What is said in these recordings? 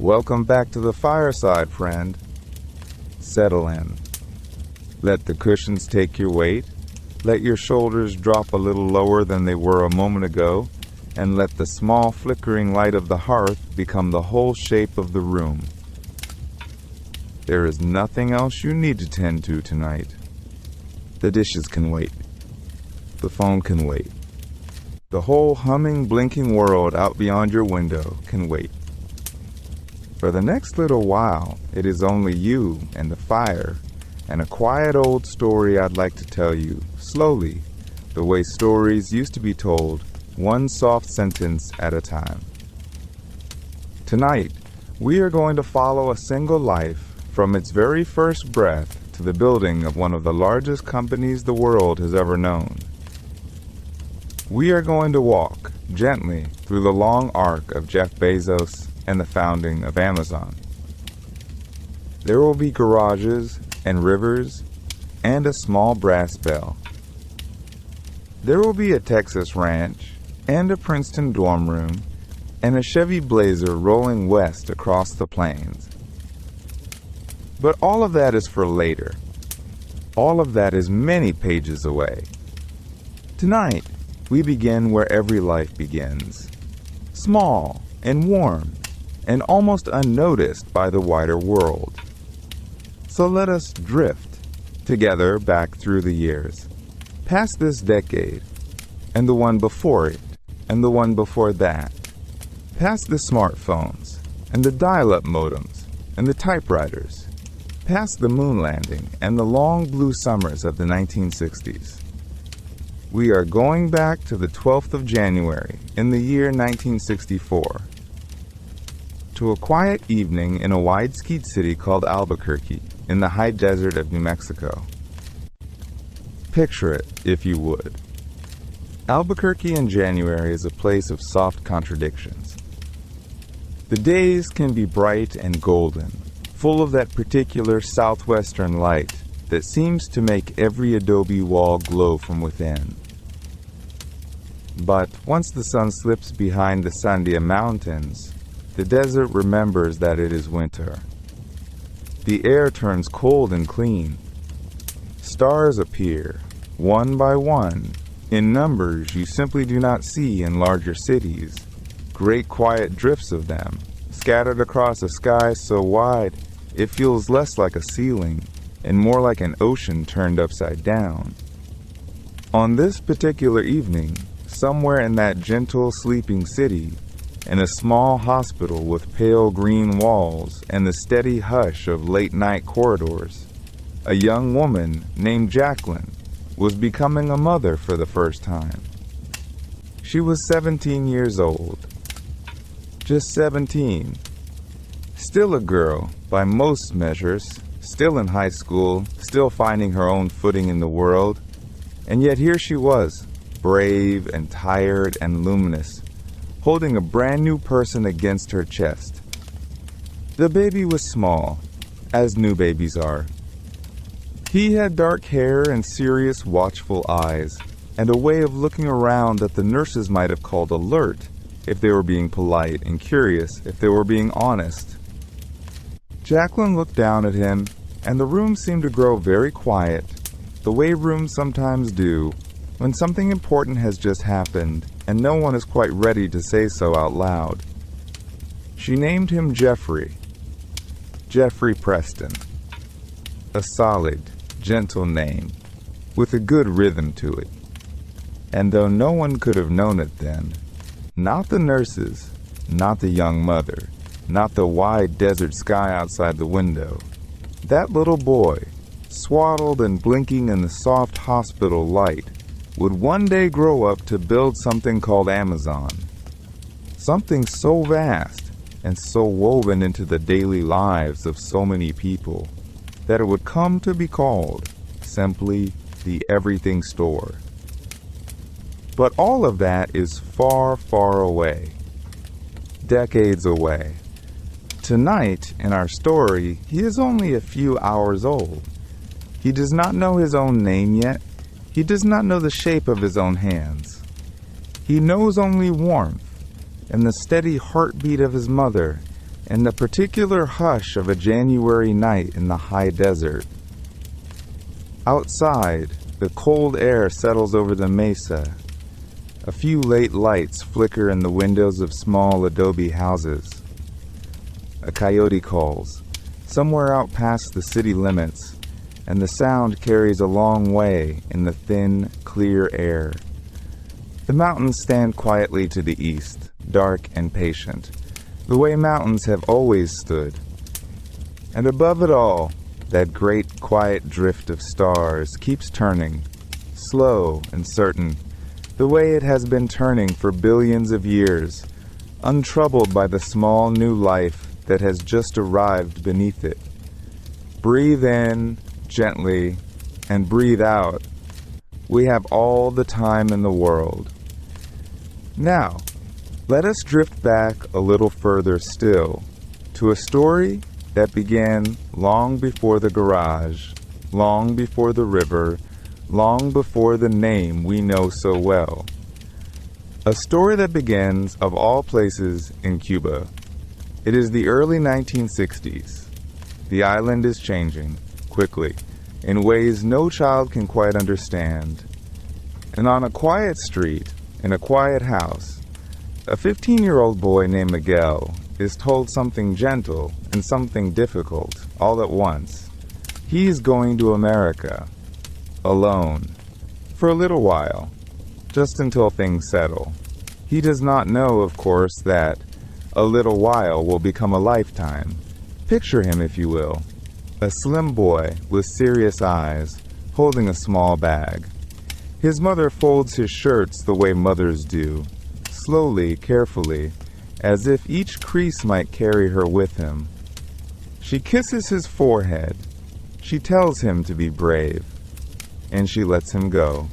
Welcome back to the fireside, friend. Settle in. Let the cushions take your weight. Let your shoulders drop a little lower than they were a moment ago, and let the small flickering light of the hearth become the whole shape of the room. There is nothing else you need to tend to tonight. The dishes can wait. The phone can wait. The whole humming, blinking world out beyond your window can wait. For the next little while, it is only you and the fire and a quiet old story I'd like to tell you, slowly, the way stories used to be told, one soft sentence at a time. Tonight, we are going to follow a single life from its very first breath to the building of one of the largest companies the world has ever known. We are going to walk gently through the long arc of Jeff Bezos and the founding of Amazon. There will be garages and rivers and a small brass bell. There will be a Texas ranch and a Princeton dorm room and a Chevy Blazer rolling west across the plains. But all of that is for later. All of that is many pages away. Tonight, we begin where every life begins. Small and warm and almost unnoticed by the wider world. So let us drift together back through the years, past this decade, and the one before it, and the one before that, past the smartphones, and the dial-up modems, and the typewriters, past the moon landing and the long blue summers of the 1960s. We are going back to the 12th of January in the year 1964, to a quiet evening in a wide-skied city called Albuquerque in the high desert of New Mexico. Picture it, if you would. Albuquerque in January is a place of soft contradictions. The days can be bright and golden, full of that particular southwestern light that seems to make every adobe wall glow from within. But once the sun slips behind the Sandia Mountains, the desert remembers that it is winter. The air turns cold and clean. Stars appear, one by one, in numbers you simply do not see in larger cities, great quiet drifts of them, scattered across a sky so wide it feels less like a ceiling and more like an ocean turned upside down. On this particular evening, somewhere in that gentle, sleeping city, in a small hospital with pale green walls and the steady hush of late-night corridors, a young woman named Jacqueline was becoming a mother for the first time. She was 17 years old. Just 17. Still a girl, by most measures, still in high school, still finding her own footing in the world, and yet here she was, brave and tired and luminous, holding a brand new person against her chest. The baby was small, as new babies are. He had dark hair and serious, watchful eyes, and a way of looking around that the nurses might have called alert if they were being polite, and curious if they were being honest. Jacqueline looked down at him, and the room seemed to grow very quiet, the way rooms sometimes do, when something important has just happened and no one is quite ready to say so out loud. She named him Jeffrey. Jeffrey Preston. A solid, gentle name, with a good rhythm to it. And though no one could have known it then, not the nurses, not the young mother, not the wide desert sky outside the window, that little boy, swaddled and blinking in the soft hospital light, would one day grow up to build something called Amazon. Something so vast and so woven into the daily lives of so many people that it would come to be called simply the Everything Store. But all of that is far, far away. Decades away. Tonight, in our story, he is only a few hours old. He does not know his own name yet. He does not know the shape of his own hands. He knows only warmth and the steady heartbeat of his mother and the particular hush of a January night in the high desert. Outside, the cold air settles over the mesa. A few late lights flicker in the windows of small adobe houses. A coyote calls, somewhere out past the city limits, and the sound carries a long way in the thin, clear air. The mountains stand quietly to the east, dark and patient, the way mountains have always stood. And above it all, that great quiet drift of stars keeps turning, slow and certain, the way it has been turning for billions of years, untroubled by the small new life that has just arrived beneath it. Breathe in, gently, and breathe out. We have all the time in the world. Now, let us drift back a little further still, to a story that began long before the garage, long before the river, long before the name we know so well. A story that begins, of all places, in Cuba. It is the early 1960s. The island is changing, quickly, in ways no child can quite understand. And on a quiet street, in a quiet house, a 15-year-old boy named Miguel is told something gentle and something difficult all at once. He is going to America, alone, for a little while, just until things settle. He does not know, of course, that a little while will become a lifetime. Picture him, if you will, a slim boy with serious eyes, holding a small bag. His mother folds his shirts the way mothers do, slowly, carefully, as if each crease might carry her with him. She kisses his forehead. She tells him to be brave, and she lets him go.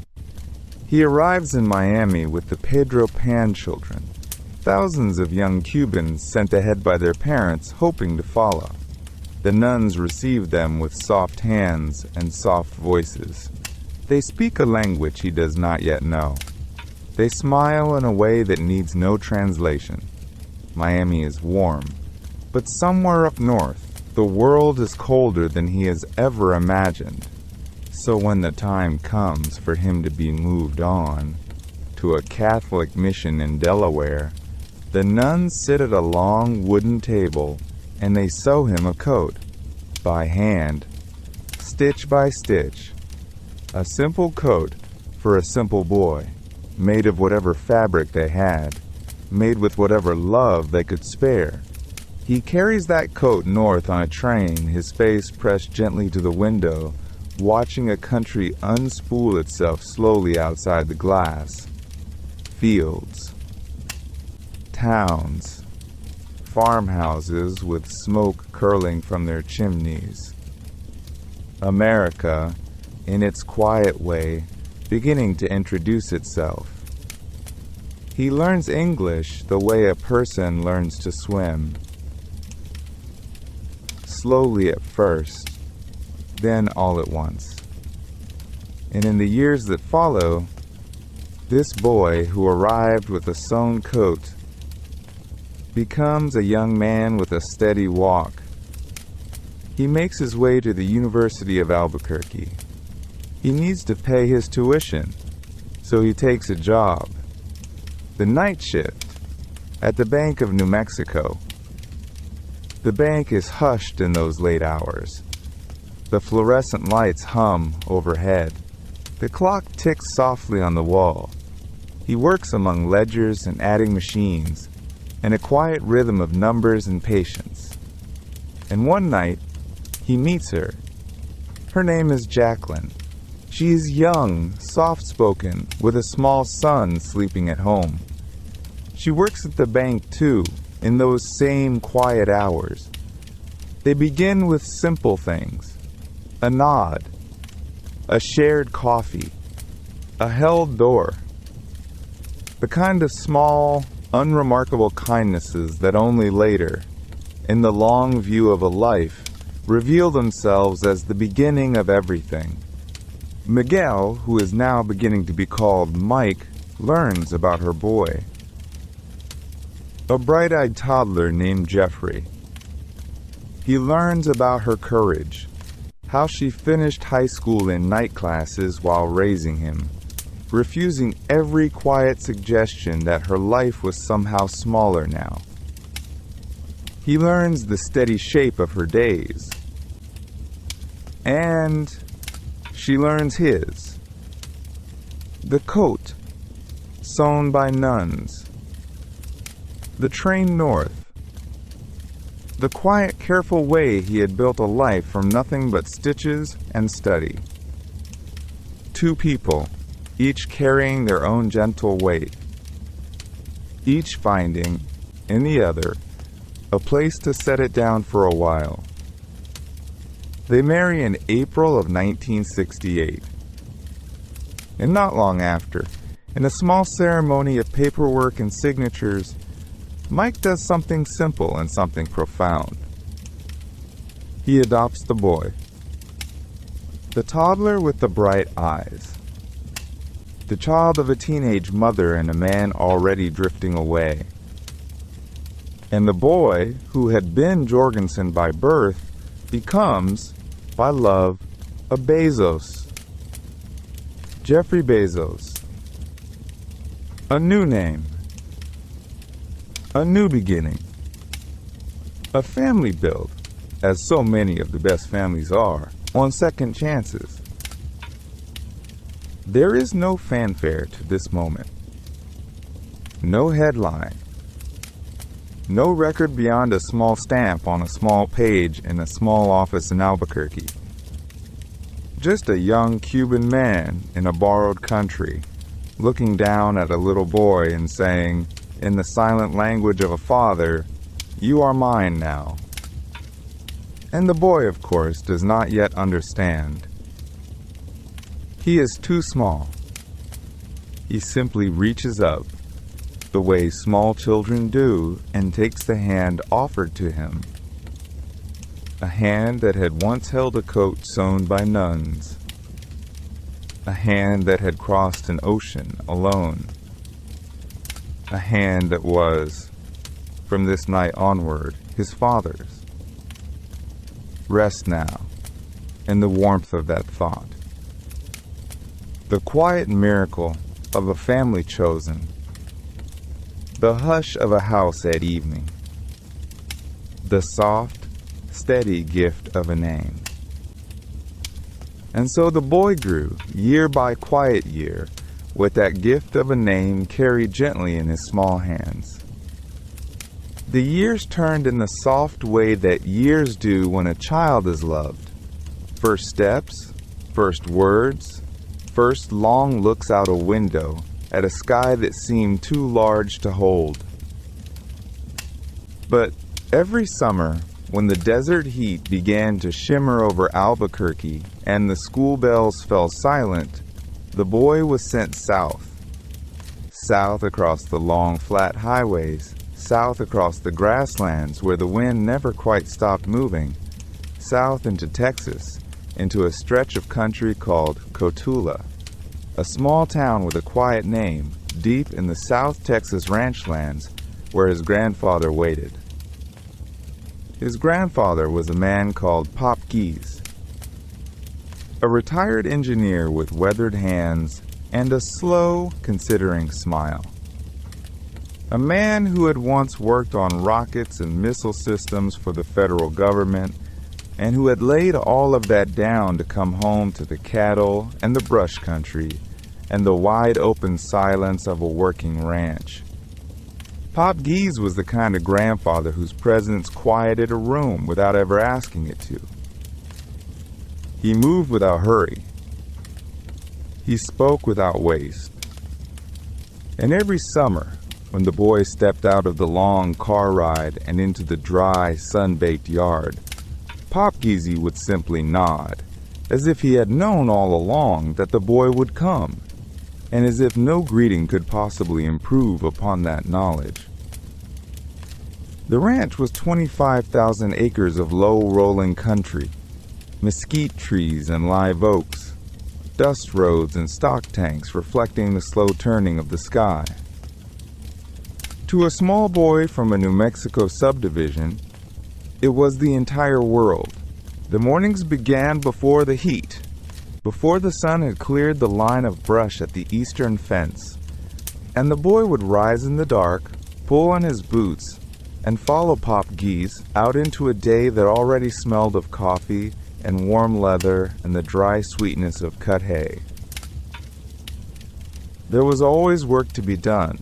He arrives in Miami with the Pedro Pan children, thousands of young Cubans sent ahead by their parents hoping to follow. The nuns receive them with soft hands and soft voices. They speak a language he does not yet know. They smile in a way that needs no translation. Miami is warm, but somewhere up north, the world is colder than he has ever imagined. So when the time comes for him to be moved on to a Catholic mission in Delaware, the nuns sit at a long wooden table and they sew him a coat, by hand, stitch by stitch. A simple coat for a simple boy, made of whatever fabric they had, made with whatever love they could spare. He carries that coat north on a train, his face pressed gently to the window, watching a country unspool itself slowly outside the glass. Fields, towns, farmhouses with smoke curling from their chimneys. America, in its quiet way, beginning to introduce itself. He learns English the way a person learns to swim. Slowly at first, then all at once. And in the years that follow, this boy who arrived with a sewn coat becomes a young man with a steady walk. He makes his way to the University of Albuquerque. He needs to pay his tuition, so he takes a job, the night shift, at the Bank of New Mexico. The bank is hushed in those late hours. The fluorescent lights hum overhead. The clock ticks softly on the wall. He works among ledgers and adding machines, in a quiet rhythm of numbers and patience. And one night, he meets her. Her name is Jacqueline. She is young, soft-spoken, with a small son sleeping at home. She works at the bank, too, in those same quiet hours. They begin with simple things. A nod, a shared coffee, a held door. The kind of small, unremarkable kindnesses that only later, in the long view of a life, reveal themselves as the beginning of everything. Miguel, who is now beginning to be called Mike, learns about her boy. A bright-eyed toddler named Jeffrey, He learns about her courage, how she finished high school in night classes while raising him, refusing every quiet suggestion that her life was somehow smaller now. He learns the steady shape of her days. And she learns his. The coat, sewn by nuns. The train north. The quiet, careful way he had built a life from nothing but stitches and study. Two people, each carrying their own gentle weight. Each finding, in the other, a place to set it down for a while. They marry in April of 1968. And not long after, in a small ceremony of paperwork and signatures, Mike does something simple and something profound. He adopts the boy. The toddler with the bright eyes. The child of a teenage mother and a man already drifting away. And the boy, who had been Jorgensen by birth, becomes, by love, a Bezos. Jeffrey Bezos. A new name. A new beginning. A family built, as so many of the best families are, on second chances. There is no fanfare to this moment. No headline. No record beyond a small stamp on a small page in a small office in Albuquerque. Just a young Cuban man in a borrowed country, looking down at a little boy and saying, in the silent language of a father, "You are mine now." And the boy, of course, does not yet understand. He is too small. He simply reaches up, the way small children do, and takes the hand offered to him. A hand that had once held a coat sewn by nuns. A hand that had crossed an ocean alone. A hand that was, from this night onward, his father's. Rest now, in the warmth of that thought. The quiet miracle of a family chosen. The hush of a house at evening. The soft, steady gift of a name. And so the boy grew, year by quiet year, with that gift of a name carried gently in his small hands. The years turned in the soft way that years do when a child is loved. First steps, first words, first long looks out a window at a sky that seemed too large to hold. But every summer, when the desert heat began to shimmer over Albuquerque and the school bells fell silent, the boy was sent south. South across the long flat highways, south across the grasslands where the wind never quite stopped moving, south into Texas, into a stretch of country called Cotulla, a small town with a quiet name, deep in the South Texas ranchlands where his grandfather waited. His grandfather was a man called Pop Gise, a retired engineer with weathered hands and a slow, considering smile. A man who had once worked on rockets and missile systems for the federal government and who had laid all of that down to come home to the cattle and the brush country and the wide open silence of a working ranch. Pop Gise was the kind of grandfather whose presence quieted a room without ever asking it to. He moved without hurry. He spoke without waste. And every summer, when the boy stepped out of the long car ride and into the dry, sun-baked yard, Pop Gise would simply nod, as if he had known all along that the boy would come, and as if no greeting could possibly improve upon that knowledge. The ranch was 25,000 acres of low-rolling country, mesquite trees and live oaks, dust roads and stock tanks reflecting the slow turning of the sky. To a small boy from a New Mexico subdivision, It was the entire world. The mornings began before the heat, before the sun had cleared the line of brush at the eastern fence, and the boy would rise in the dark, pull on his boots, and follow Pop Gise out into a day that already smelled of coffee and warm leather and the dry sweetness of cut hay. There was always work to be done.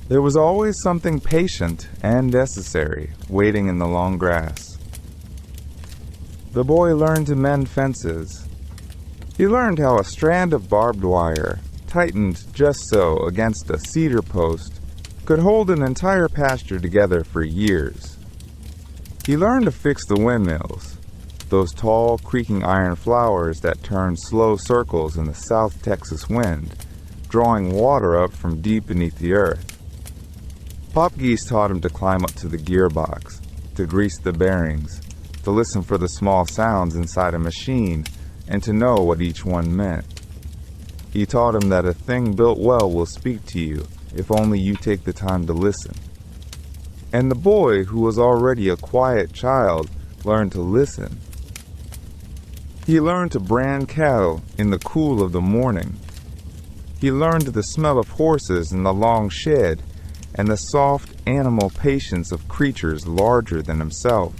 There was always something patient and necessary waiting in the long grass. The boy learned to mend fences. He learned how a strand of barbed wire, tightened just so against a cedar post, could hold an entire pasture together for years. He learned to fix the windmills, those tall, creaking iron flowers that turned slow circles in the South Texas wind, drawing water up from deep beneath the earth. Pop Gise taught him to climb up to the gearbox, to grease the bearings, to listen for the small sounds inside a machine, and to know what each one meant. He taught him that a thing built well will speak to you if only you take the time to listen. And the boy, who was already a quiet child, learned to listen. He learned to brand cattle in the cool of the morning. He learned the smell of horses in the long shed and the soft animal patience of creatures larger than himself.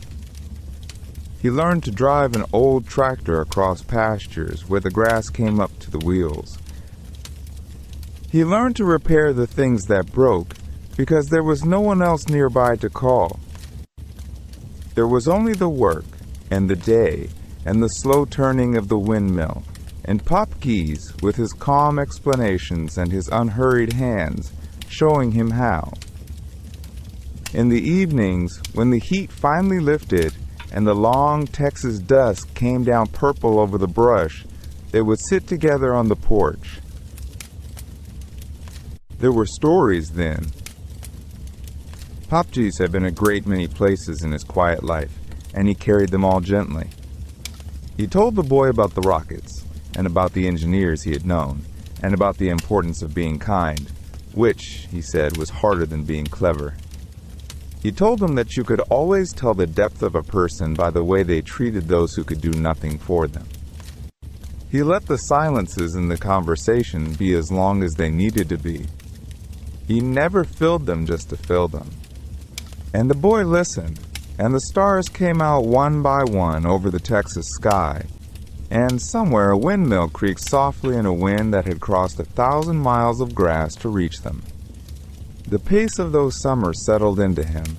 He learned to drive an old tractor across pastures where the grass came up to the wheels. He learned to repair the things that broke because there was no one else nearby to call. There was only the work and the day and the slow turning of the windmill, and Pop Gise with his calm explanations and his unhurried hands showing him how. In the evenings, when the heat finally lifted and the long Texas dusk came down purple over the brush, they would sit together on the porch. There were stories then. Pop Gise had been a great many places in his quiet life, and he carried them all gently. He told the boy about the rockets, and about the engineers he had known, and about the importance of being kind, which, he said, was harder than being clever. He told him that you could always tell the depth of a person by the way they treated those who could do nothing for them. He let the silences in the conversation be as long as they needed to be. He never filled them just to fill them. And the boy listened, and the stars came out one by one over the Texas sky, and somewhere a windmill creaked softly in a wind that had crossed 1,000 miles of grass to reach them. The pace of those summers settled into him,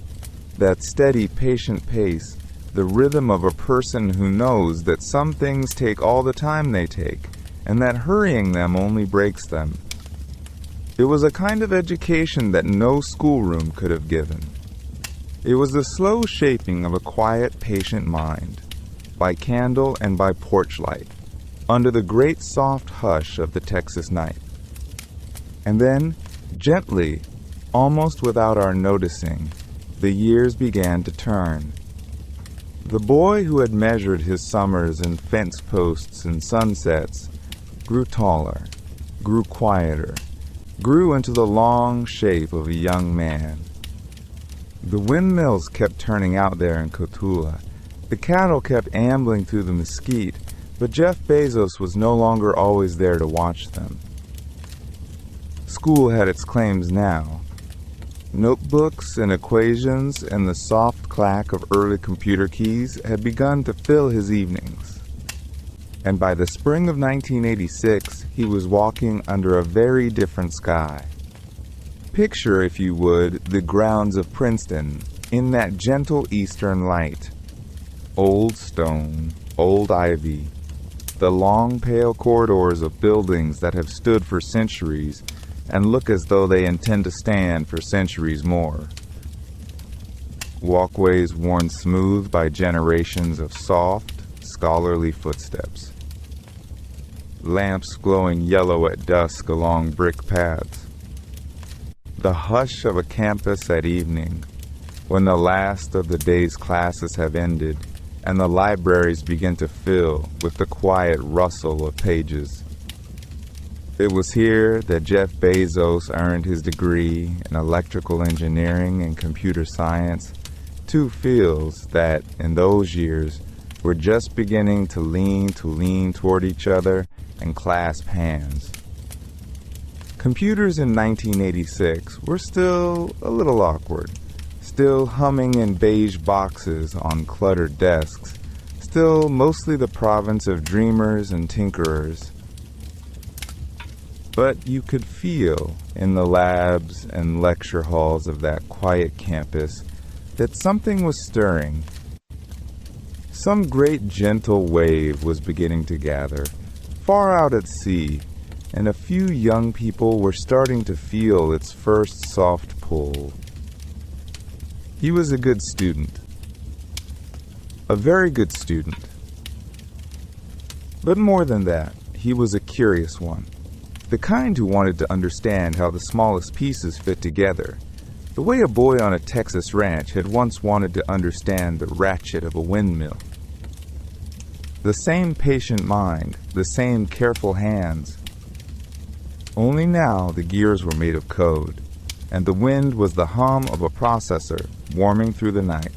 that steady, patient pace, the rhythm of a person who knows that some things take all the time they take, and that hurrying them only breaks them. It was a kind of education that no schoolroom could have given. It was the slow shaping of a quiet, patient mind, by candle and by porch light, under the great soft hush of the Texas night. And then, gently, almost without our noticing, the years began to turn. The boy who had measured his summers in fence posts and sunsets grew taller, grew quieter, grew into the long shape of a young man. The windmills kept turning out there in Cotulla. The cattle kept ambling through the mesquite, but Jeff Bezos was no longer always there to watch them. School had its claims now. Notebooks and equations and the soft clack of early computer keys had begun to fill his evenings. And by the spring of 1986, he was walking under a very different sky. Picture, if you would, the grounds of Princeton in that gentle eastern light. Old stone, old ivy, the long pale corridors of buildings that have stood for centuries and look as though they intend to stand for centuries more. Walkways worn smooth by generations of soft, scholarly footsteps. Lamps glowing yellow at dusk along brick paths. The hush of a campus at evening, when the last of the day's classes have ended and the libraries begin to fill with the quiet rustle of pages. It was here that Jeff Bezos earned his degree in electrical engineering and computer science Two fields that, in those years, were just beginning to lean toward each other and clasp hands. Computers in 1986 were still a little awkward, still humming in beige boxes on cluttered desks, still mostly the province of dreamers and tinkerers. But you could feel in the labs and lecture halls of that quiet campus that something was stirring. Some great gentle wave was beginning to gather, far out at sea, and a few young people were starting to feel its first soft pull. He was a good student. A very good student. But more than that, he was a curious one. The kind who wanted to understand how the smallest pieces fit together, the way a boy on a Texas ranch had once wanted to understand the ratchet of a windmill. The same patient mind, the same careful hands. Only now the gears were made of code, and the wind was the hum of a processor warming through the night.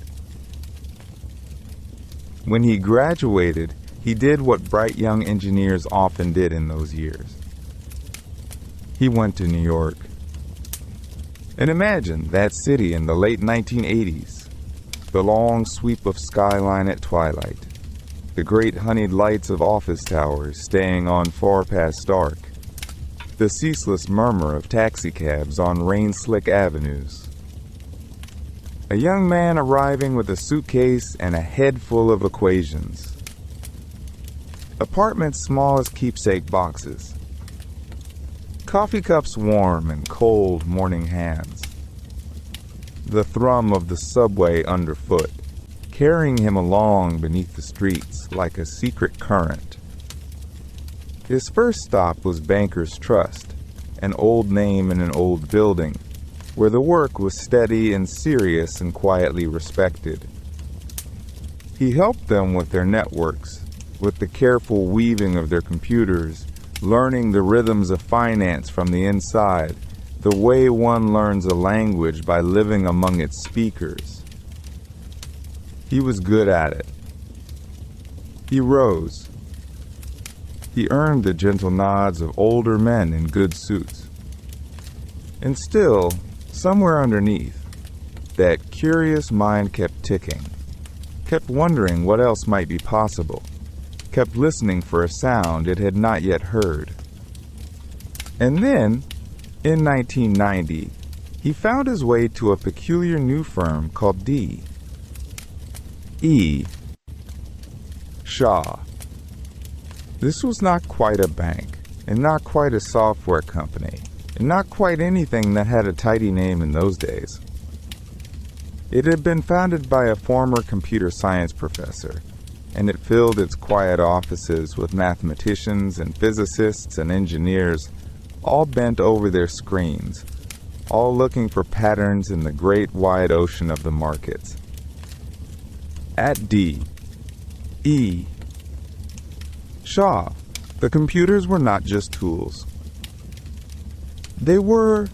When he graduated, he did what bright young engineers often did in those years. He went to New York. And imagine that city in the late 1980s, the long sweep of skyline at twilight, the great honeyed lights of office towers staying on far past dark, the ceaseless murmur of taxicabs on rain-slick avenues. A young man arriving with a suitcase and a head full of equations. Apartments small as keepsake boxes. Coffee cups warm in cold morning hands. The thrum of the subway underfoot, carrying him along beneath the streets like a secret current. His first stop was Banker's Trust, an old name in an old building, where the work was steady and serious and quietly respected. He helped them with their networks, with the careful weaving of their computers, learning the rhythms of finance from the inside, the way one learns a language by living among its speakers. He was good at it. He rose. He earned the gentle nods of older men in good suits. And still, somewhere underneath, that curious mind kept ticking, kept wondering what else might be possible, kept listening for a sound it had not yet heard. And then, in 1990, he found his way to a peculiar new firm called D. E. Shaw. This was not quite a bank, and not quite a software company, and not quite anything that had a tidy name in those days. It had been founded by a former computer science professor, and it filled its quiet offices with mathematicians and physicists and engineers, all bent over their screens, all looking for patterns in the great wide ocean of the markets. At D. E. Shaw, the computers were not just tools. They were,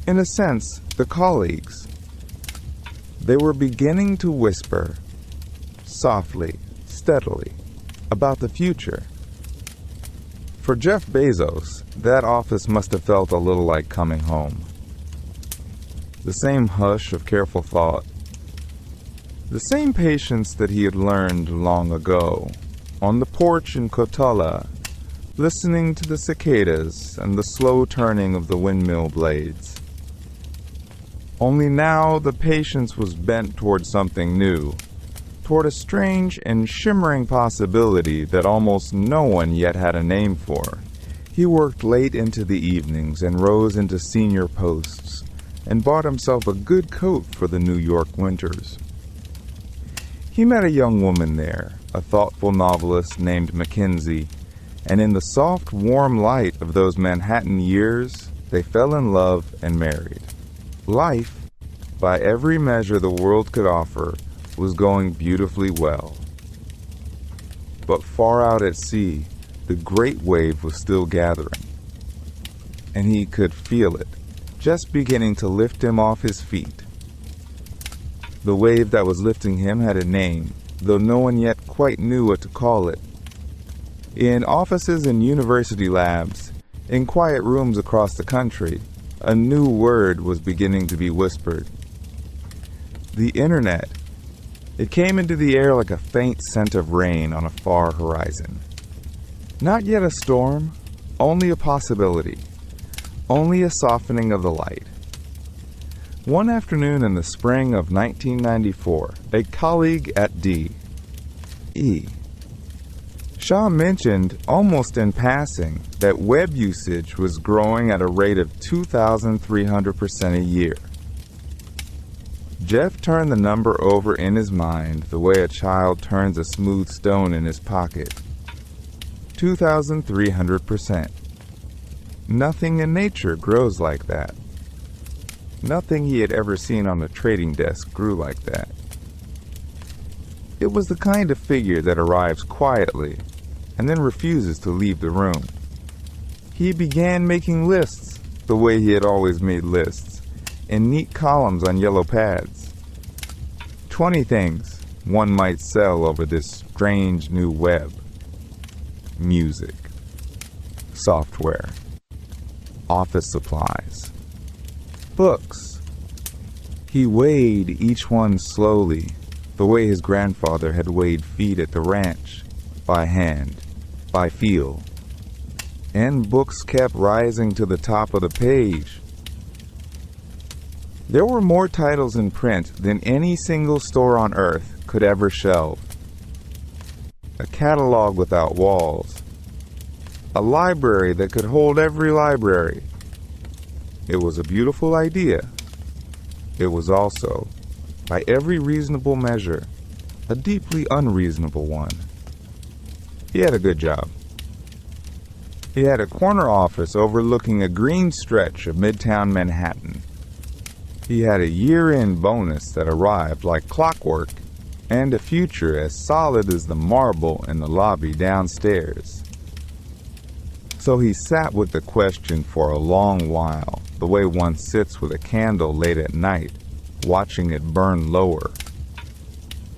in a sense, the colleagues. They were beginning to whisper, softly, steadily, about the future. For Jeff Bezos, that office must have felt a little like coming home. The same hush of careful thought, the same patience that he had learned long ago, on the porch in Kotala, listening to the cicadas and the slow turning of the windmill blades. Only now the patience was bent toward something new, toward a strange and shimmering possibility that almost no one yet had a name for. He worked late into the evenings and rose into senior posts, and bought himself a good coat for the New York winters. He met a young woman there, a thoughtful novelist named Mackenzie, and in the soft, warm light of those Manhattan years, they fell in love and married. Life, by every measure the world could offer, was going beautifully well. But far out at sea, the great wave was still gathering, and he could feel it, just beginning to lift him off his feet. The wave that was lifting him had a name, though no one yet quite knew what to call it. In offices and university labs, in quiet rooms across the country, a new word was beginning to be whispered. The Internet. It came into the air like a faint scent of rain on a far horizon. Not yet a storm, only a possibility, only a softening of the light. One afternoon in the spring of 1994, a colleague at D.E. Shaw mentioned, almost in passing, that web usage was growing at a rate of 2,300% a year. Jeff turned the number over in his mind the way a child turns a smooth stone in his pocket. 2,300%. Nothing in nature grows like that. Nothing he had ever seen on a trading desk grew like that. It was the kind of figure that arrives quietly and then refuses to leave the room. He began making lists the way he had always made lists, in neat columns on yellow pads. 20 things one might sell over this strange new web. Music, software, office supplies, books. He weighed each one slowly, the way his grandfather had weighed feed at the ranch, by hand, by feel. And books kept rising to the top of the page. There were more titles in print than any single store on earth could ever shelve. A catalog without walls. A library that could hold every library. It was a beautiful idea. It was also, by every reasonable measure, a deeply unreasonable one. He had a good job. He had a corner office overlooking a green stretch of midtown Manhattan. He had a year-end bonus that arrived like clockwork, and a future as solid as the marble in the lobby downstairs. So he sat with the question for a long while, the way one sits with a candle late at night, watching it burn lower.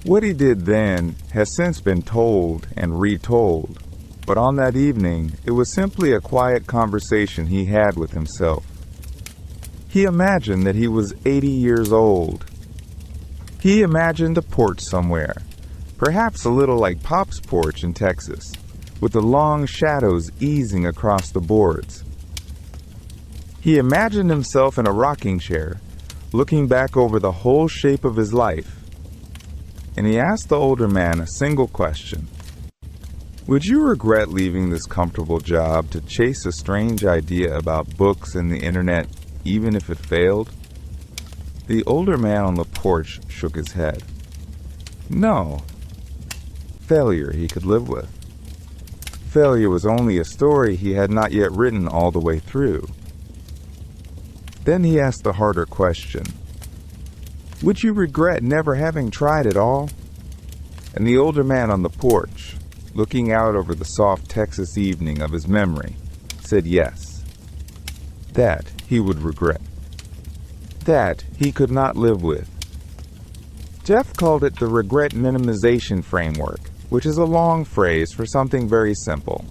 What he did then has since been told and retold, but on that evening it was simply a quiet conversation he had with himself. He imagined that he was 80 years old. He imagined a porch somewhere, perhaps a little like Pop's porch in Texas, with the long shadows easing across the boards. He imagined himself in a rocking chair, looking back over the whole shape of his life. And he asked the older man a single question. Would you regret leaving this comfortable job to chase a strange idea about books and the internet, even if it failed? The older man on the porch shook his head. No. Failure he could live with. Failure was only a story he had not yet written all the way through. Then he asked the harder question. Would you regret never having tried at all? And the older man on the porch, looking out over the soft Texas evening of his memory, said yes. That he would regret. That he could not live with. Jeff called it the regret minimization framework, which is a long phrase for something very simple.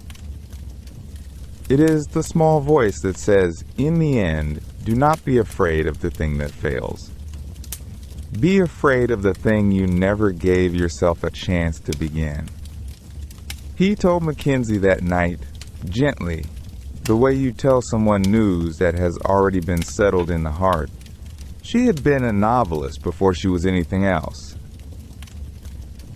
It is the small voice that says, in the end, do not be afraid of the thing that fails. Be afraid of the thing you never gave yourself a chance to begin. He told Mackenzie that night, gently, the way you tell someone news that has already been settled in the heart. She had been a novelist before she was anything else.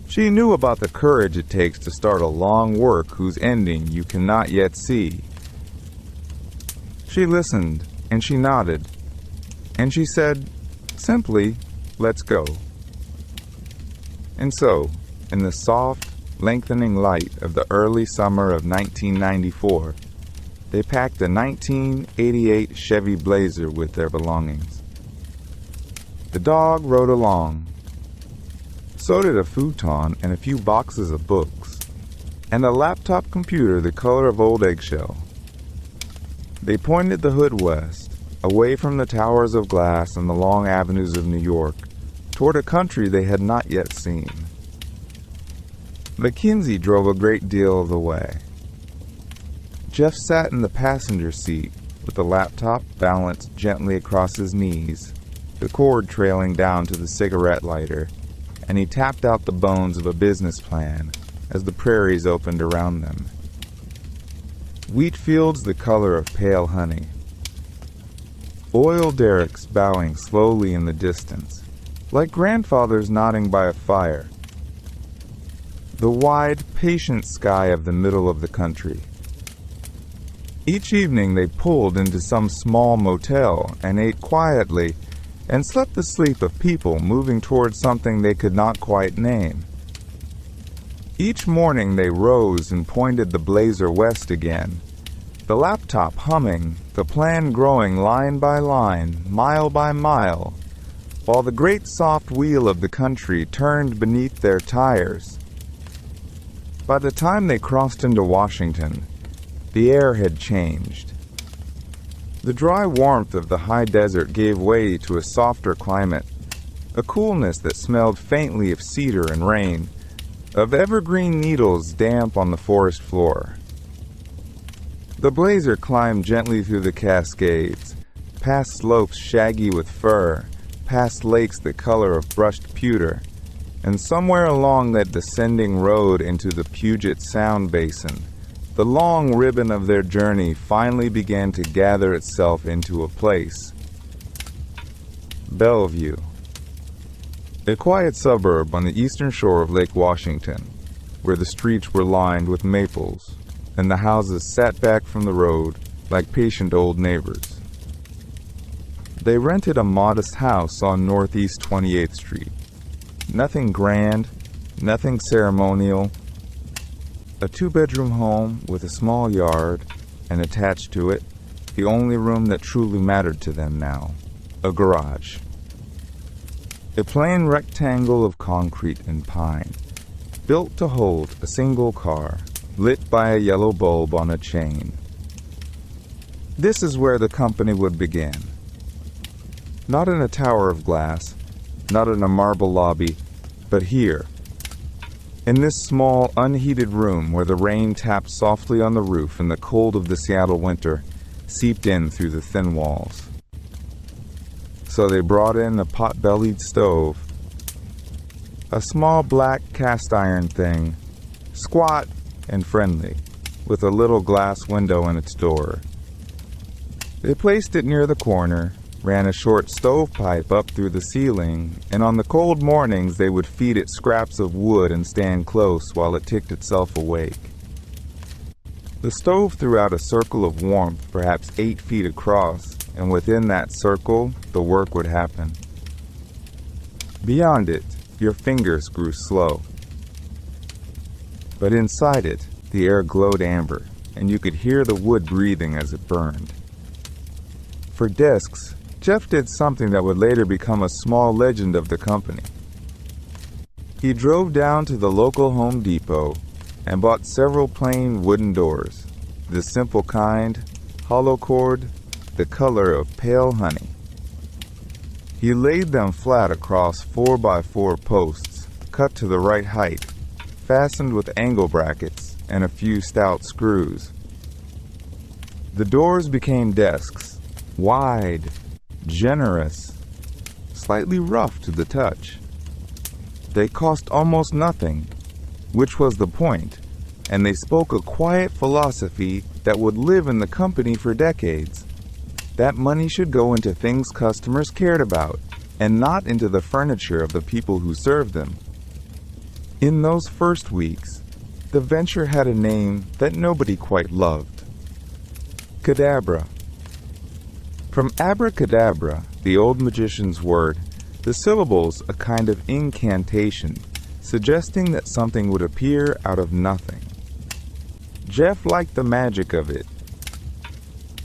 She knew about the courage it takes to start a long work whose ending you cannot yet see. She listened, and she nodded, and she said, simply, let's go. And so, in the soft, lengthening light of the early summer of 1994, they packed a 1988 Chevy Blazer with their belongings. The dog rode along. So did a futon and a few boxes of books, and a laptop computer the color of old eggshell. They pointed the hood west, away from the towers of glass and the long avenues of New York, toward a country they had not yet seen. Mackenzie drove a great deal of the way. Jeff sat in the passenger seat with the laptop balanced gently across his knees, the cord trailing down to the cigarette lighter, and he tapped out the bones of a business plan as the prairies opened around them. Wheat fields the color of pale honey. Oil derricks bowing slowly in the distance, like grandfathers nodding by a fire. The wide, patient sky of the middle of the country. Each evening they pulled into some small motel and ate quietly and slept the sleep of people moving towards something they could not quite name. Each morning they rose and pointed the blazer west again, the laptop humming, the plan growing line by line, mile by mile, while the great soft wheel of the country turned beneath their tires. By the time they crossed into Washington, the air had changed. The dry warmth of the high desert gave way to a softer climate, a coolness that smelled faintly of cedar and rain, of evergreen needles damp on the forest floor. The blazer climbed gently through the Cascades, past slopes shaggy with fir, past lakes the color of brushed pewter, and somewhere along that descending road into the Puget Sound Basin, the long ribbon of their journey finally began to gather itself into a place. Bellevue, a quiet suburb on the eastern shore of Lake Washington, where the streets were lined with maples, and the houses sat back from the road like patient old neighbors. They rented a modest house on Northeast 28th Street. Nothing grand, nothing ceremonial. A two-bedroom home with a small yard, and attached to it, the only room that truly mattered to them now, a garage. A plain rectangle of concrete and pine, built to hold a single car, lit by a yellow bulb on a chain. This is where the company would begin. Not in a tower of glass, not in a marble lobby, but here, in this small, unheated room where the rain tapped softly on the roof and the cold of the Seattle winter seeped in through the thin walls. So they brought in a pot-bellied stove, a small black cast-iron thing, squat and friendly, with a little glass window in its door. They placed it near the corner, ran a short stovepipe up through the ceiling, and on the cold mornings they would feed it scraps of wood and stand close while it ticked itself awake. The stove threw out a circle of warmth perhaps 8 feet across, and within that circle the work would happen. Beyond it, your fingers grew slow. But inside it, the air glowed amber, and you could hear the wood breathing as it burned. For discs, Jeff did something that would later become a small legend of the company. He drove down to the local Home Depot and bought several plain wooden doors, the simple kind, hollow cord, the color of pale honey. He laid them flat across 4x4 posts, cut to the right height, fastened with angle brackets and a few stout screws. The doors became desks, wide, generous, slightly rough to the touch. They cost almost nothing, which was the point, and they spoke a quiet philosophy that would live in the company for decades. That money should go into things customers cared about, and not into the furniture of the people who served them. In those first weeks, the venture had a name that nobody quite loved. Cadabra. From abracadabra, the old magician's word, the syllables a kind of incantation, suggesting that something would appear out of nothing. Jeff liked the magic of it.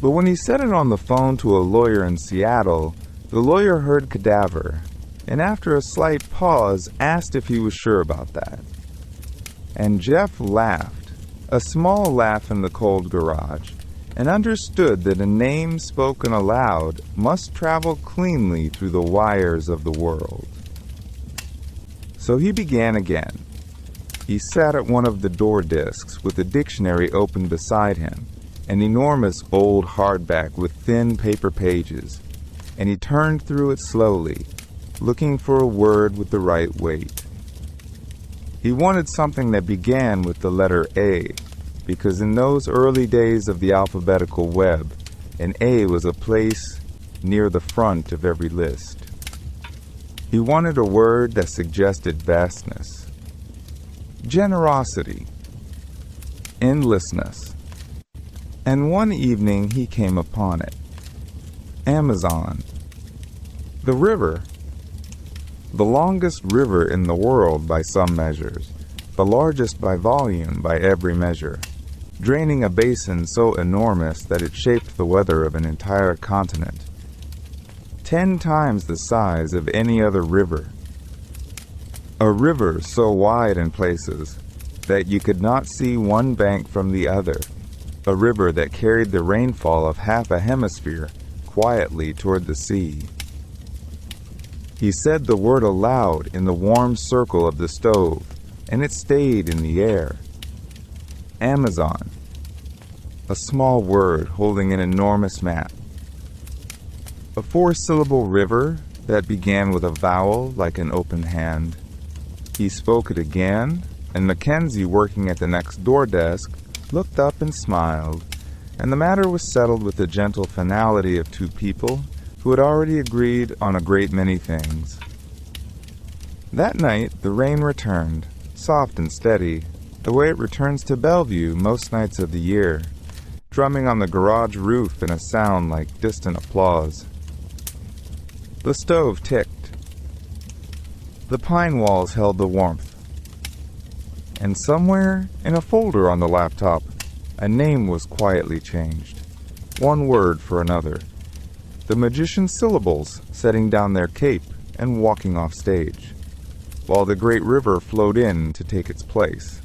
But when he said it on the phone to a lawyer in Seattle, the lawyer heard cadaver, and after a slight pause asked if he was sure about that. And Jeff laughed, a small laugh in the cold garage, and understood that a name spoken aloud must travel cleanly through the wires of the world. So he began again. He sat at one of the door desks with a dictionary open beside him, an enormous old hardback with thin paper pages, and he turned through it slowly, looking for a word with the right weight. He wanted something that began with the letter A, because in those early days of the alphabetical web, an A was a place near the front of every list. He wanted a word that suggested vastness, generosity, endlessness. And one evening he came upon it. Amazon. The river. The longest river in the world by some measures, the largest by volume by every measure, draining a basin so enormous that it shaped the weather of an entire continent. 10 times the size of any other river. A river so wide in places that you could not see one bank from the other. A river that carried the rainfall of half a hemisphere quietly toward the sea. He said the word aloud in the warm circle of the stove, and it stayed in the air. Amazon. A small word holding an enormous map. A 4-syllable river that began with a vowel like an open hand. He spoke it again, and Mackenzie, working at the next door desk, looked up and smiled, and the matter was settled with the gentle finality of two people who had already agreed on a great many things. That night the rain returned, soft and steady, the way it returns to Bellevue most nights of the year, drumming on the garage roof in a sound like distant applause. The stove ticked. The pine walls held the warmth. And somewhere, in a folder on the laptop, a name was quietly changed, one word for another. The magician's syllables setting down their cape and walking off stage, while the great river flowed in to take its place.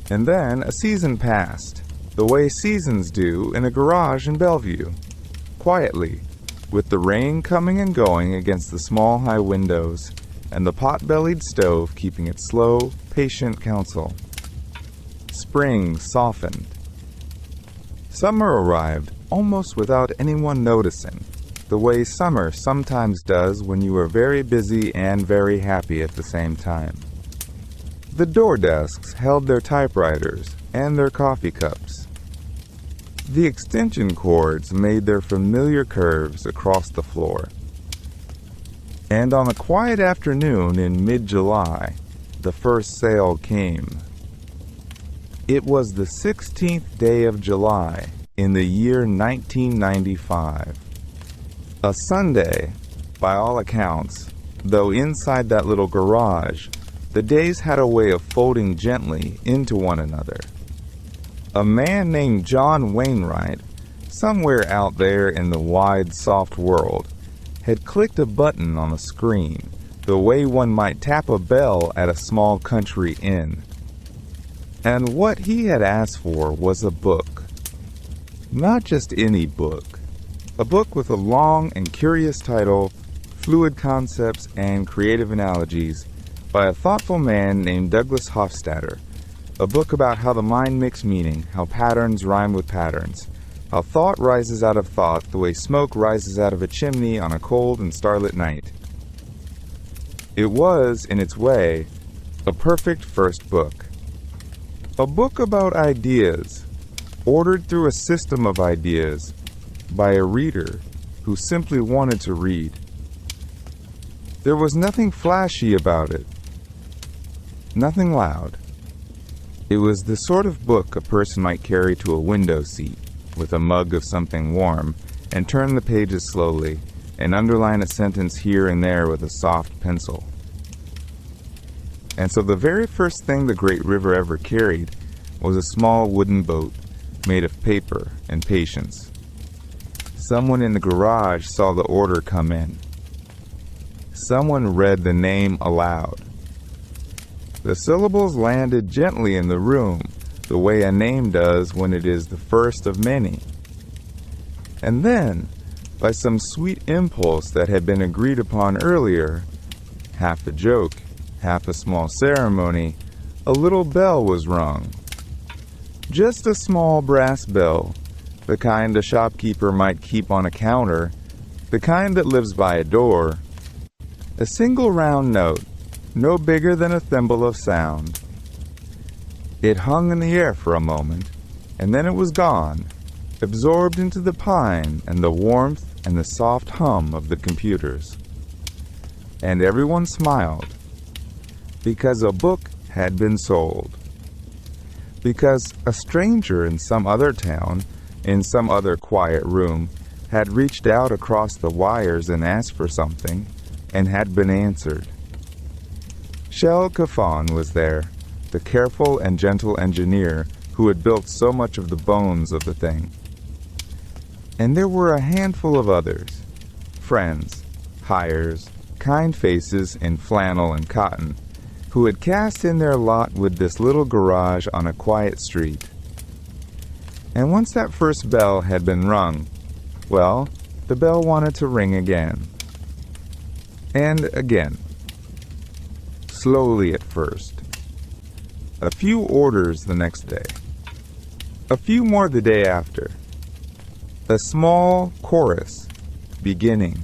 And then a season passed, the way seasons do in a garage in Bellevue, quietly, with the rain coming and going against the small high windows, and the pot-bellied stove keeping its slow, patient counsel. Spring softened. Summer arrived almost without anyone noticing, the way summer sometimes does when you are very busy and very happy at the same time. The door desks held their typewriters and their coffee cups. The extension cords made their familiar curves across the floor. And on a quiet afternoon in mid-July, the first sale came. It was the 16th day of July in the year 1995. A Sunday, by all accounts, though inside that little garage, the days had a way of folding gently into one another. A man named John Wainwright, somewhere out there in the wide, soft world, had clicked a button on a screen, the way one might tap a bell at a small country inn. And what he had asked for was a book. Not just any book. A book with a long and curious title, fluid concepts and creative analogies, by a thoughtful man named Douglas Hofstadter. A book about how the mind makes meaning, how patterns rhyme with patterns, how thought rises out of thought the way smoke rises out of a chimney on a cold and starlit night. It was, in its way, a perfect first book. A book about ideas, ordered through a system of ideas by a reader who simply wanted to read. There was nothing flashy about it, nothing loud. It was the sort of book a person might carry to a window seat with a mug of something warm and turn the pages slowly and underline a sentence here and there with a soft pencil. And so the very first thing the great river ever carried was a small wooden boat made of paper and patience. Someone in the garage saw the order come in. Someone read the name aloud. The syllables landed gently in the room, the way a name does when it is the first of many. And then, by some sweet impulse that had been agreed upon earlier, half a joke, half a small ceremony, a little bell was rung. Just a small brass bell, the kind a shopkeeper might keep on a counter, the kind that lives by a door. A single round note, no bigger than a thimble of sound. It hung in the air for a moment, and then it was gone, absorbed into the pine and the warmth and the soft hum of the computers. And everyone smiled, because a book had been sold. Because a stranger in some other town, in some other quiet room, had reached out across the wires and asked for something, and had been answered. Shel Kafan was there, the careful and gentle engineer who had built so much of the bones of the thing. And there were a handful of others, friends, hires, kind faces in flannel and cotton, who had cast in their lot with this little garage on a quiet street. And once that first bell had been rung, well, the bell wanted to ring again. And again. Slowly at first. A few orders the next day. A few more the day after. A small chorus beginning.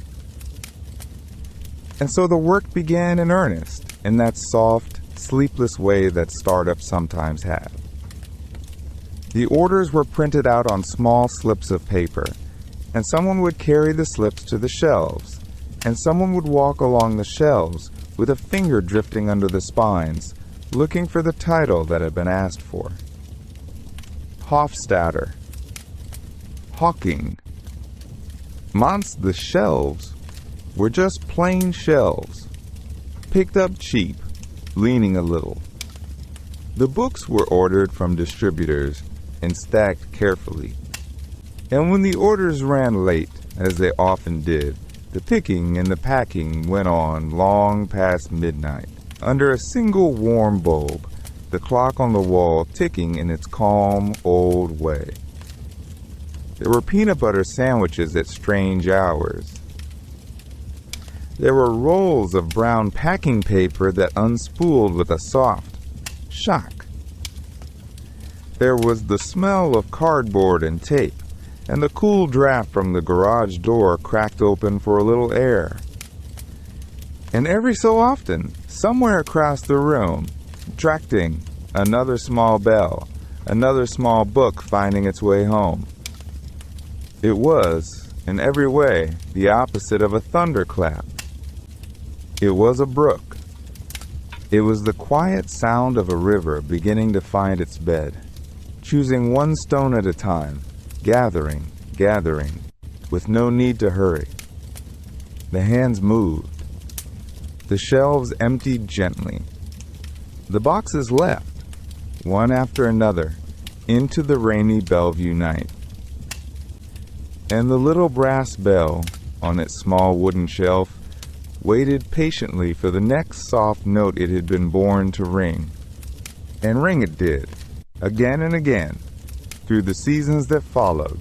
And so the work began in earnest, in that soft, sleepless way that startups sometimes have. The orders were printed out on small slips of paper, and someone would carry the slips to the shelves, and someone would walk along the shelves with a finger drifting under the spines, looking for the title that had been asked for. Hofstadter. Hawking. Monst the shelves were just plain shelves, picked up cheap, leaning a little. The books were ordered from distributors and stacked carefully. And when the orders ran late, as they often did, the picking and the packing went on long past midnight, under a single warm bulb, the clock on the wall ticking in its calm, old way. There were peanut butter sandwiches at strange hours. There were rolls of brown packing paper that unspooled with a soft shock. There was the smell of cardboard and tape, and the cool draft from the garage door cracked open for a little air. And every so often, somewhere across the room, attracting another small bell, another small book finding its way home. It was, in every way, the opposite of a thunderclap. It was a brook. It was the quiet sound of a river beginning to find its bed, choosing one stone at a time, gathering, with no need to hurry. The hands moved. The shelves emptied gently. The boxes left, one after another, into the rainy Bellevue night. And the little brass bell, on its small wooden shelf, waited patiently for the next soft note it had been born to ring. And ring it did, again and again, through the seasons that followed.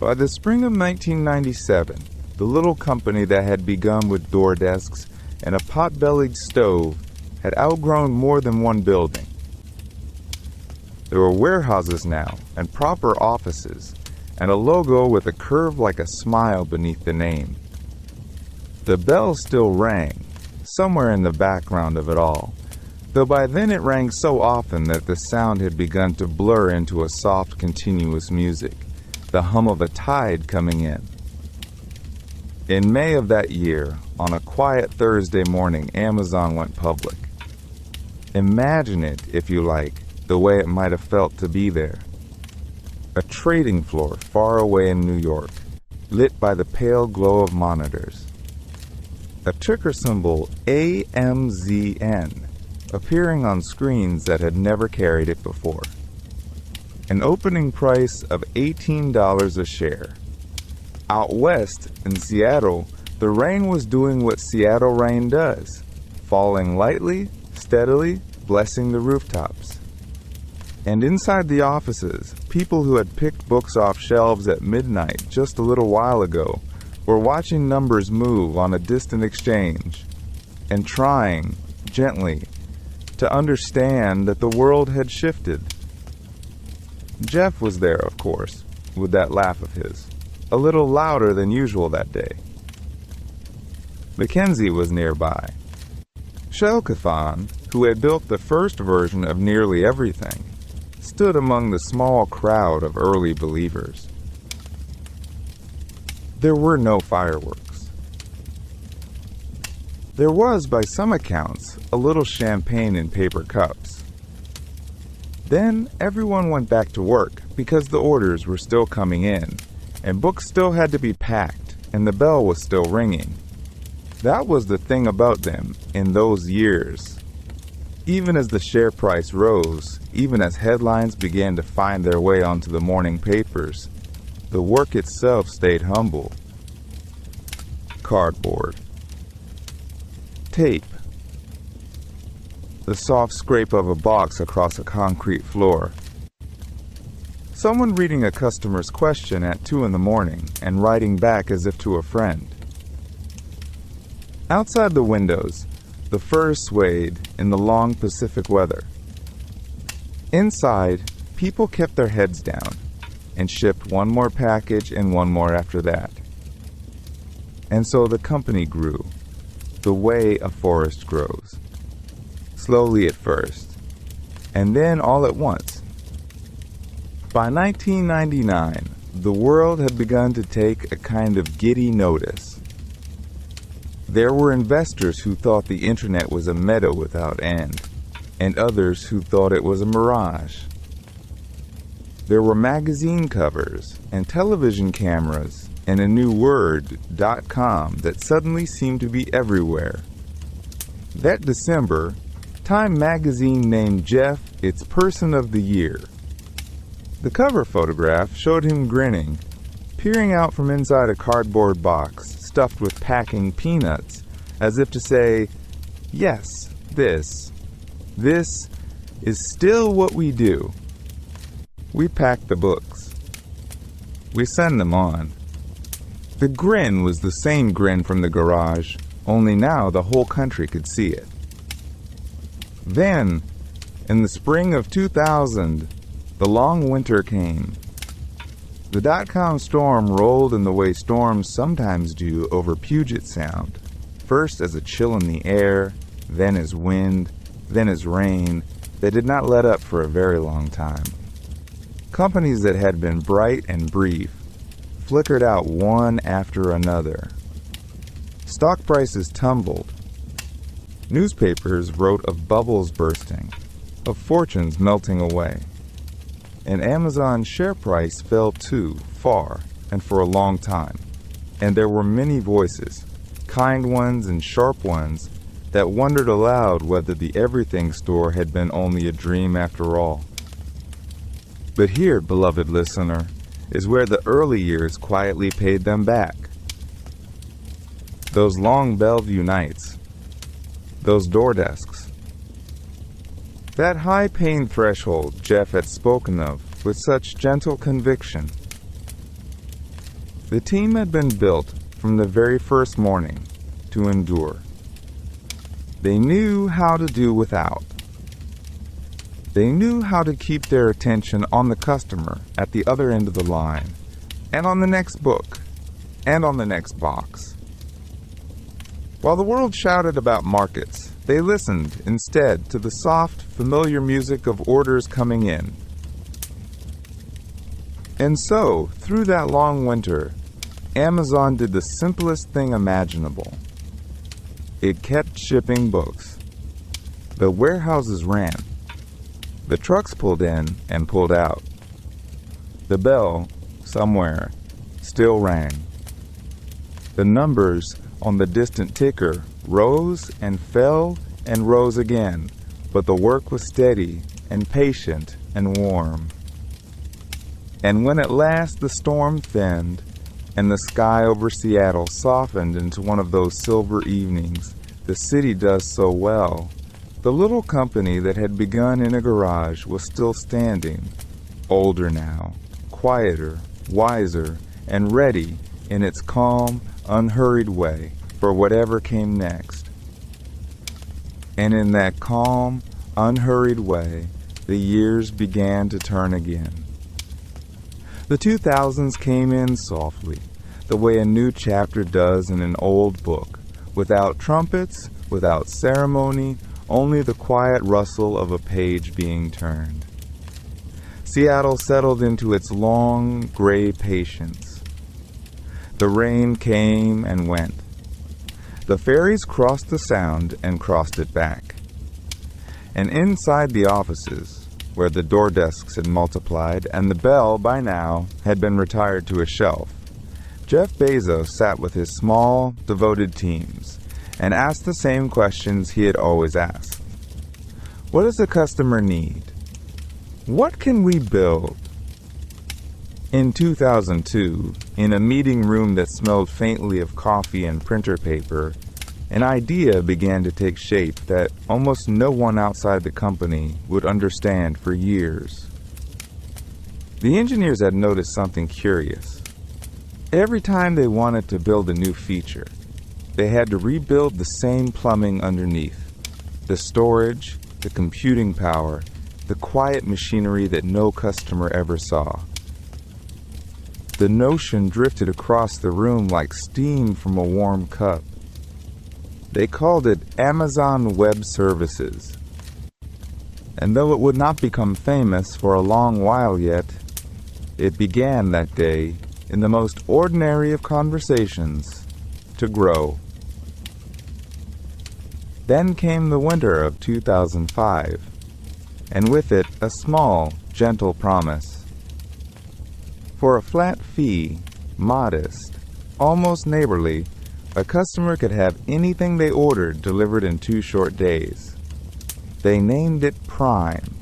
By the spring of 1997, the little company that had begun with door desks and a pot-bellied stove had outgrown more than one building. There were warehouses now, and proper offices, and a logo with a curve like a smile beneath the name. The bell still rang, somewhere in the background of it all, though by then it rang so often that the sound had begun to blur into a soft, continuous music, the hum of a tide coming in. In May of that year, on a quiet Thursday morning, Amazon went public. Imagine it, if you like, the way it might have felt to be there. A trading floor far away in New York, lit by the pale glow of monitors. A ticker symbol AMZN appearing on screens that had never carried it before. An opening price of $18 a share. Out west, in Seattle, the rain was doing what Seattle rain does, falling lightly, steadily, blessing the rooftops. And inside the offices, people who had picked books off shelves at midnight just a little while ago were watching numbers move on a distant exchange, and trying, gently, to understand that the world had shifted. Jeff was there, of course, with that laugh of his, a little louder than usual that day. Mackenzie was nearby. Shelkathon, who had built the first version of nearly everything, stood among the small crowd of early believers. There were no fireworks. There was, by some accounts, a little champagne in paper cups. Then everyone went back to work because the orders were still coming in, and books still had to be packed, and the bell was still ringing. That was the thing about them in those years. Even as the share price rose, even as headlines began to find their way onto the morning papers, the work itself stayed humble. Cardboard. Tape. The soft scrape of a box across a concrete floor. Someone reading a customer's question at 2 in the morning and writing back as if to a friend. Outside the windows, the firs swayed in the long Pacific weather. Inside, people kept their heads down and shipped one more package and one more after that. And so the company grew, the way a forest grows. Slowly at first, and then all at once. By 1999, the world had begun to take a kind of giddy notice. There were investors who thought the internet was a meadow without end, and others who thought it was a mirage. There were magazine covers and television cameras and a new word, .com, that suddenly seemed to be everywhere. That December, Time magazine named Jeff its Person of the Year. The cover photograph showed him grinning, peering out from inside a cardboard box stuffed with packing peanuts, as if to say, yes, this is still what we do. We pack the books. We send them on. The grin was the same grin from the garage, only now the whole country could see it. Then, in the spring of 2000, the long winter came. The .com storm rolled in the way storms sometimes do over Puget Sound, first as a chill in the air, then as wind, then as rain, that did not let up for a very long time. Companies that had been bright and brief flickered out one after another. Stock prices tumbled. Newspapers wrote of bubbles bursting, of fortunes melting away. And Amazon's share price fell too, far, and for a long time. And there were many voices, kind ones and sharp ones, that wondered aloud whether the everything store had been only a dream after all. But here, beloved listener, is where the early years quietly paid them back. Those long Bellevue nights, those door desks, that high pain threshold Jeff had spoken of with such gentle conviction. The team had been built from the very first morning to endure. They knew how to do without. They knew how to keep their attention on the customer at the other end of the line, and on the next book, and on the next box. While the world shouted about markets, they listened instead to the soft, familiar music of orders coming in. And so, through that long winter, Amazon did the simplest thing imaginable. It kept shipping books. The warehouses ran. The trucks pulled in and pulled out. The bell, somewhere, still rang. The numbers on the distant ticker rose and fell and rose again, but the work was steady and patient and warm. And when at last the storm thinned and the sky over Seattle softened into one of those silver evenings the city does so well, the little company that had begun in a garage was still standing, older now, quieter, wiser, and ready in its calm, unhurried way for whatever came next. And in that calm, unhurried way, the years began to turn again. The 2000s came in softly, the way a new chapter does in an old book, without trumpets, without ceremony, only the quiet rustle of a page being turned. Seattle settled into its long, gray patience. The rain came and went. The ferries crossed the Sound and crossed it back. And inside the offices, where the door desks had multiplied and the bell, by now, had been retired to a shelf, Jeff Bezos sat with his small, devoted teams and asked the same questions he had always asked. What does the customer need? What can we build? In 2002, in a meeting room that smelled faintly of coffee and printer paper, an idea began to take shape that almost no one outside the company would understand for years. The engineers had noticed something curious. Every time they wanted to build a new feature, they had to rebuild the same plumbing underneath. The storage, the computing power, the quiet machinery that no customer ever saw. The notion drifted across the room like steam from a warm cup. They called it Amazon Web Services. And though it would not become famous for a long while yet, it began that day, in the most ordinary of conversations, to grow. Then came the winter of 2005, and with it a small, gentle promise. For a flat fee, modest, almost neighborly, a customer could have anything they ordered delivered in 2 short days. They named it Prime,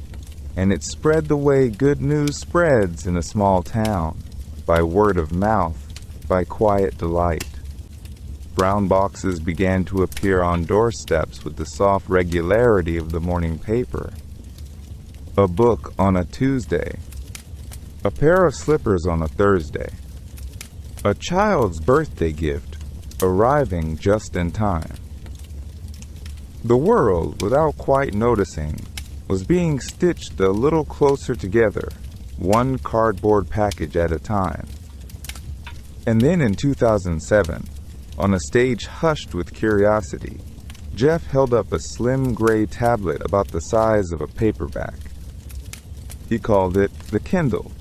and it spread the way good news spreads in a small town, by word of mouth, by quiet delight. Brown boxes began to appear on doorsteps with the soft regularity of the morning paper. A book on a Tuesday. A pair of slippers on a Thursday. A child's birthday gift, arriving just in time. The world, without quite noticing, was being stitched a little closer together, one cardboard package at a time. And then in 2007, on a stage hushed with curiosity, Jeff held up a slim gray tablet about the size of a paperback. He called it the Kindle.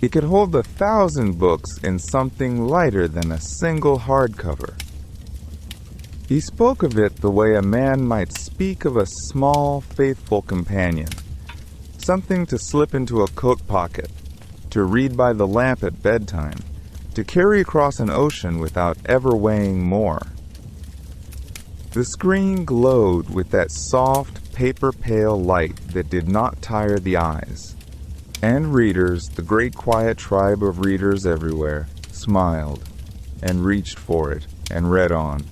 It could hold 1,000 books in something lighter than a single hardcover. He spoke of it the way a man might speak of a small, faithful companion, something to slip into a coat pocket, to read by the lamp at bedtime, to carry across an ocean without ever weighing more. The screen glowed with that soft, paper-pale light that did not tire the eyes. And readers, the great quiet tribe of readers everywhere, smiled and reached for it and read on.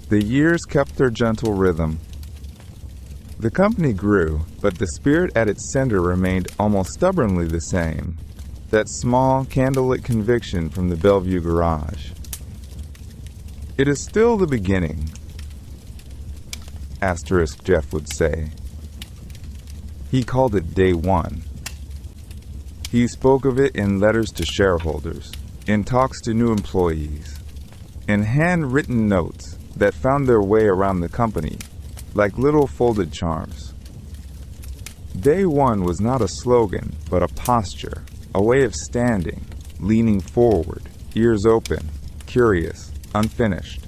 The years kept their gentle rhythm. The company grew, but the spirit at its center remained almost stubbornly the same, that small, candlelit conviction from the Bellevue garage. It is still the beginning, asterisk Jeff would say. He called it Day One. He spoke of it in letters to shareholders, in talks to new employees, in handwritten notes that found their way around the company, like little folded charms. Day One was not a slogan, but a posture, a way of standing, leaning forward, ears open, curious, unfinished.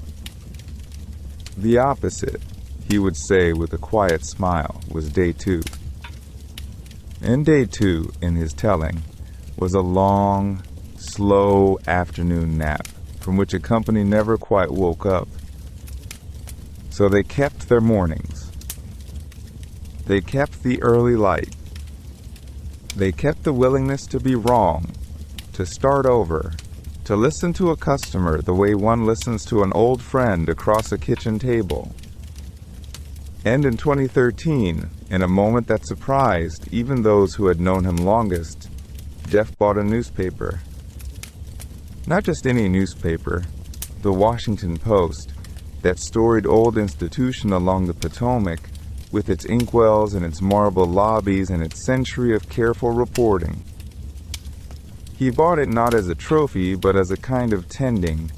The opposite, he would say with a quiet smile, was Day Two. And Day Two, in his telling, was a long, slow afternoon nap from which a company never quite woke up. So they kept their mornings. They kept the early light. They kept the willingness to be wrong, to start over, to listen to a customer the way one listens to an old friend across a kitchen table. And in 2013, in a moment that surprised even those who had known him longest, Jeff bought a newspaper. Not just any newspaper, the Washington Post, that storied old institution along the Potomac, with its inkwells and its marble lobbies and its century of careful reporting. He bought it not as a trophy, but as a kind of tending,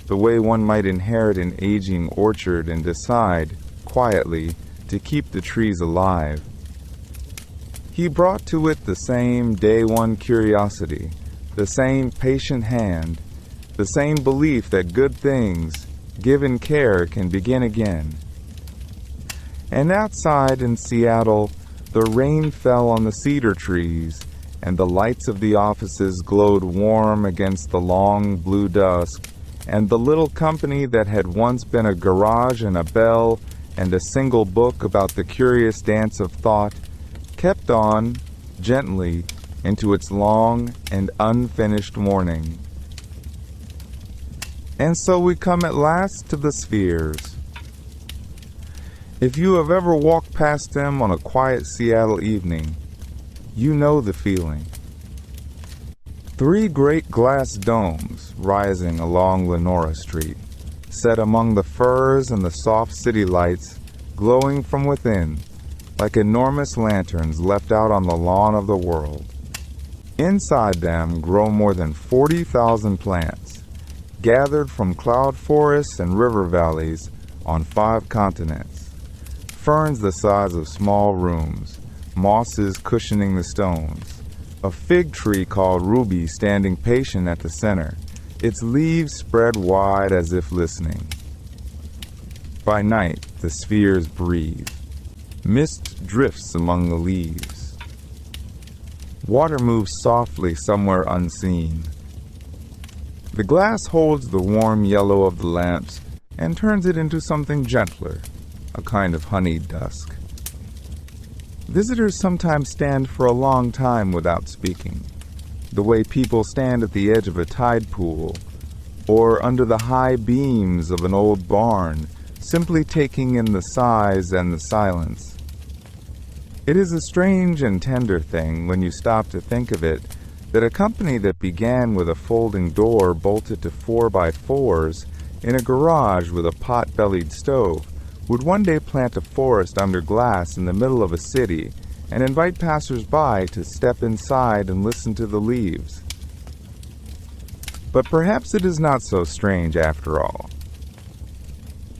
the way one might inherit an aging orchard and decide, quietly, to keep the trees alive. He brought to it the same day one curiosity, the same patient hand, the same belief that good things, given care, can begin again. And outside in Seattle, the rain fell on the cedar trees, and the lights of the offices glowed warm against the long blue dusk, and the little company that had once been a garage and a bell and a single book about the curious dance of thought kept on, gently, into its long and unfinished morning. And so we come at last to the spheres. If you have ever walked past them on a quiet Seattle evening, you know the feeling. 3 great glass domes rising along Lenora Street, set among the firs and the soft city lights, glowing from within, like enormous lanterns left out on the lawn of the world. Inside them grow more than 40,000 plants, gathered from cloud forests and river valleys on 5 continents. Ferns the size of small rooms, mosses cushioning the stones, a fig tree called Ruby standing patient at the center, its leaves spread wide as if listening. By night, the spheres breathe. Mist drifts among the leaves. Water moves softly somewhere unseen. The glass holds the warm yellow of the lamps and turns it into something gentler, a kind of honeyed dusk. Visitors sometimes stand for a long time without speaking, the way people stand at the edge of a tide pool, or under the high beams of an old barn, simply taking in the sighs and the silence. It is a strange and tender thing, when you stop to think of it, that a company that began with a folding door bolted to 4x4s in a garage with a pot-bellied stove would one day plant a forest under glass in the middle of a city and invite passers-by to step inside and listen to the leaves. But perhaps it is not so strange after all.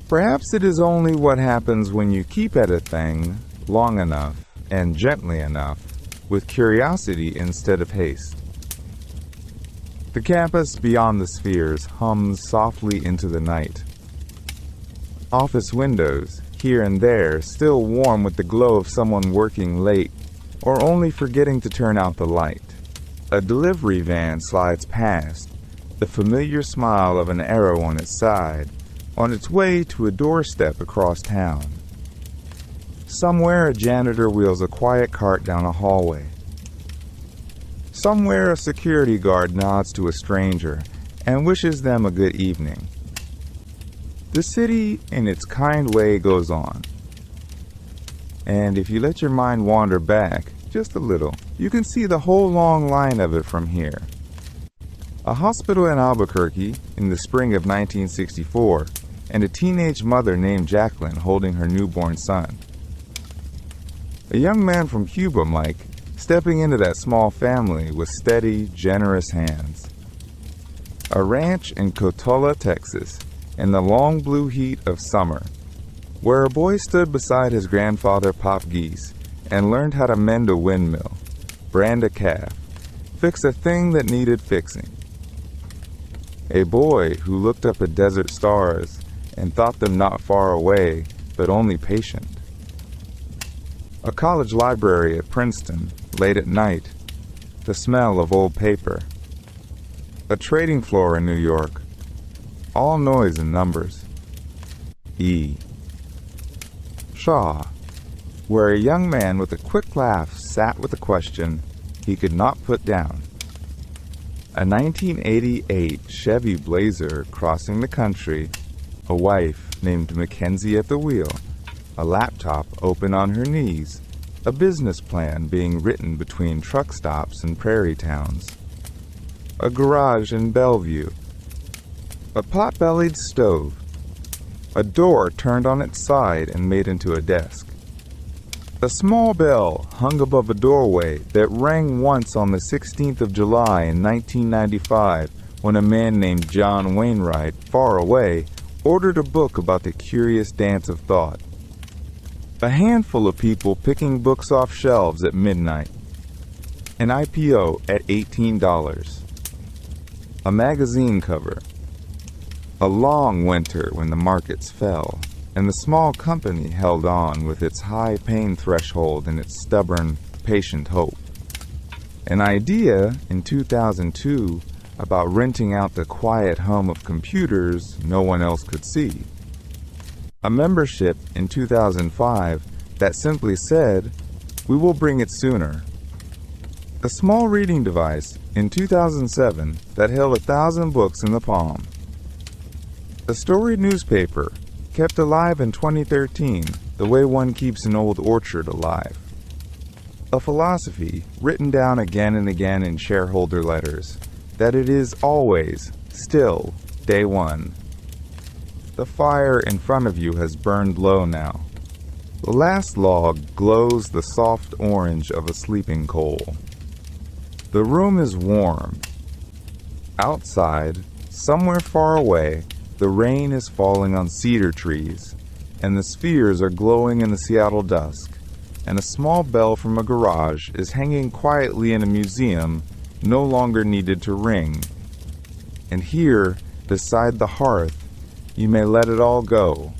Perhaps it is only what happens when you keep at a thing long enough and gently enough, with curiosity instead of haste. The campus beyond the spheres hums softly into the night. Office windows, here and there, still warm with the glow of someone working late or only forgetting to turn out the light. A delivery van slides past, the familiar smile of an arrow on its side, on its way to a doorstep across town. Somewhere a janitor wheels a quiet cart down a hallway. Somewhere a security guard nods to a stranger and wishes them a good evening. The city, in its kind way, goes on. And if you let your mind wander back just a little, you can see the whole long line of it from here. A hospital in Albuquerque in the spring of 1964, and a teenage mother named Jacqueline holding her newborn son. A young man from Cuba, Mike, stepping into that small family with steady, generous hands. A ranch in Cotulla, Texas, in the long blue heat of summer, where a boy stood beside his grandfather, Pop Gise, and learned how to mend a windmill, brand a calf, fix a thing that needed fixing. A boy who looked up at desert stars and thought them not far away, but only patient. A college library at Princeton, late at night, the smell of old paper. A trading floor in New York, all noise and numbers. E. Shaw, where a young man with a quick laugh sat with a question he could not put down. A 1988 Chevy Blazer crossing the country, a wife named Mackenzie at the wheel, a laptop open on her knees, a business plan being written between truck stops and prairie towns. A garage in Bellevue, a pot-bellied stove, A door turned on its side and made into a desk. A small bell hung above a doorway that rang once on the 16th of July in 1995 when a man named John Wainwright, far away, ordered a book about the curious dance of thought. A handful of people picking books off shelves at midnight. An IPO at $18. A magazine cover. A long winter when the markets fell, and the small company held on with its high pain threshold and its stubborn, patient hope. An idea in 2002 about renting out the quiet home of computers no one else could see. A membership in 2005 that simply said, "We will bring it sooner." A small reading device in 2007 that held 1,000 books in the palm. A storied newspaper kept alive in 2013 the way one keeps an old orchard alive. A philosophy written down again and again in shareholder letters that it is always, still, day one. The fire in front of you has burned low now. The last log glows the soft orange of a sleeping coal. The room is warm. Outside, somewhere far away, the rain is falling on cedar trees, and the spheres are glowing in the Seattle dusk, and a small bell from a garage is hanging quietly in a museum no longer needed to ring. And here, beside the hearth, you may let it all go.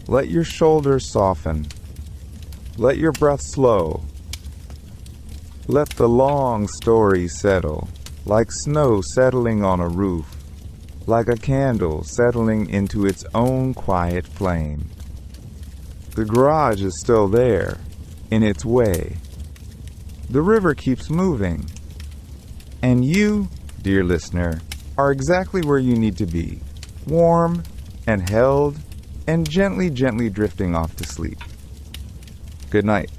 Let your shoulders soften. Let your breath slow. Let the long story settle, like snow settling on a roof, like a candle settling into its own quiet flame. The garage is still there, in its way. The river keeps moving. And you, dear listener, are exactly where you need to be, warm and held and gently, gently drifting off to sleep. Good night.